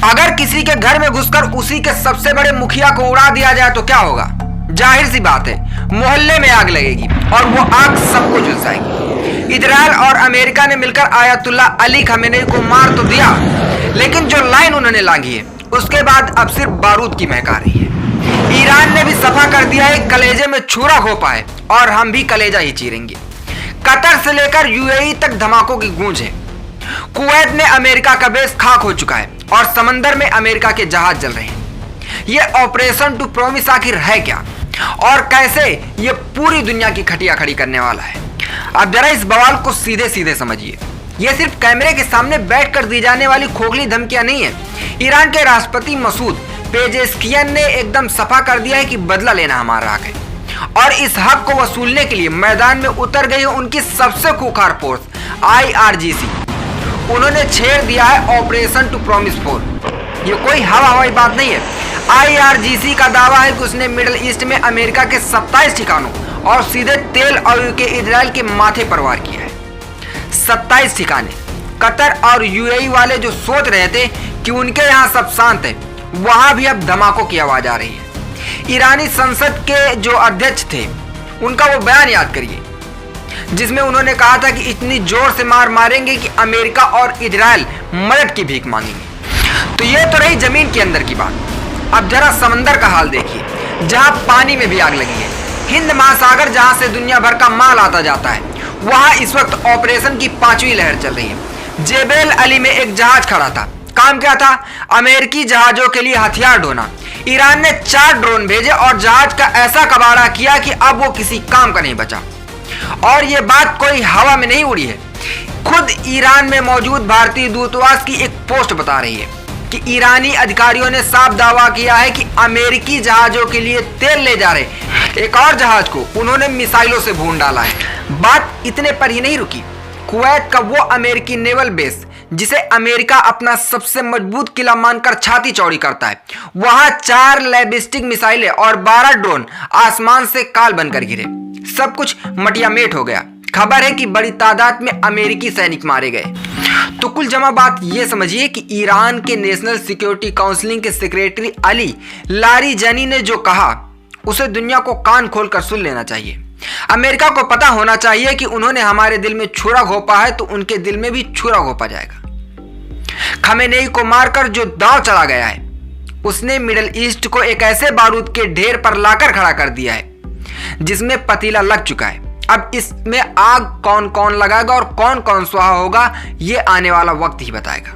अगर किसी के घर में घुसकर उसी के सबसे बड़े मुखिया को उड़ा दिया जाए तो क्या होगा? जाहिर सी बात है, मोहल्ले में आग लगेगी और वो आग सबको झुलसाएगी। इजराइल और अमेरिका ने मिलकर आयतुल्ला अली खमेनी को मार तो दिया, लेकिन जो लाइन उन्होंने लांघी है उसके बाद अब सिर्फ बारूद की महक आ रही है। ईरान ने भी सफा कर दिया है, कलेजे में छुरा घोंपा है और हम भी कलेजा ही चीरेंगे। कतर से लेकर यूएई तक धमाकों की गूंज है। कुवैत में अमेरिका का बेस खाक हो चुका है और समंदर में अमेरिका के जहाज जल रहे हैं। यह ऑपरेशन टू प्रॉमिस आखिर है क्या और कैसे ये पूरी दुनिया की खटिया खड़ी करने वाला है? अब जरा इस बवाल को सीधे सीधे समझिए। यह सिर्फ कैमरे के सामने बैठकर दी जाने वाली खोखली धमकियां नहीं है। ईरान के राष्ट्रपति मसूद पेजेस्कियन ने एकदम सफा कर दिया है कि बदला लेना हमारा हक है और इस हक को वसूलने के लिए मैदान में उतर गई है उनकी सबसे खूंखार फोर्स IRGC। उन्होंने छेड़ दिया है ऑपरेशन टू प्रॉमिस 4। ये कोई हवाई बात नहीं है। IRGC का दावा है कि उसने मिडिल ईस्ट में अमेरिका के 27 ठिकानों और सीधे तेल अवीव के इजराइल के माथे पर वार किया है। 27 ठिकाने। कतर और यूएई वाले जो सोच रहे थे कि उनके यहाँ सब शांत है, वहां भी अब धमाकों की आवाज आ रही है। ईरानी संसद के जो अध्यक्ष थे उनका वो बयान याद करिए जिसमें उन्होंने कहा था कि इतनी जोर से मार मारेंगे कि अमेरिका और इजराइल मदद की भीख मांगेंगे। तो ये तो रही जमीन के अंदर की बात। अब जरा समंदर का हाल देखिए, जहां पानी में भी आग लगी है। हिंद महासागर जहां से दुनिया भर का माल आता जाता है, वहां इस वक्त ऑपरेशन की 5वीं लहर चल रही है। जेबेल अली में एक जहाज खड़ा था। काम क्या था? अमेरिकी जहाजों के लिए हथियार ढोना। ईरान ने 4 ड्रोन भेजे और जहाज का ऐसा कबाड़ा किया कि अब वो किसी काम का नहीं बचा। और ये बात कोई हवा में नहीं उड़ी है। खुद ईरान में मौजूद भारतीय दूतावास की एक पोस्ट बता रही है कि ईरानी अधिकारियों ने साफ दावा किया है कि अमेरिकी जहाजों के लिए तेल ले जा रहे एक और जहाज को उन्होंने मिसाइलों से भून डाला है। बात इतने पर ही नहीं रुकी। कुवैत का वो अमेरिकी नेवल बेस जिसे अमेरिका अपना सबसे मजबूत किला मानकर छाती चौड़ी करता है, वहां 4 बैलिस्टिक मिसाइलें और 12 ड्रोन आसमान से काल बनकर गिरे। सब कुछ मटियामेट हो गया। खबर है कि बड़ी तादाद में अमेरिकी सैनिक मारे गए। तो कुल जमा बात यह समझिए कि ईरान के नेशनल सिक्योरिटी काउंसिल के सेक्रेटरी अली लारिजानी ने जो कहा उसे दुनिया को कान खोलकर सुन लेना चाहिए। अमेरिका को पता होना चाहिए कि उन्होंने हमारे दिल में छुरा घोंपा है तो उनके दिल में भी छुरा घोंपा जाएगा। खमेनेई को मारकर जो दांव चला गया है उसने मिडिल ईस्ट को एक ऐसे बारूद के ढेर पर लाकर खड़ा कर दिया है जिसमें पतीला लग चुका है। अब इसमें आग कौन कौन लगाएगा और कौन कौन स्वाहा होगा ये आने वाला वक्त ही बताएगा।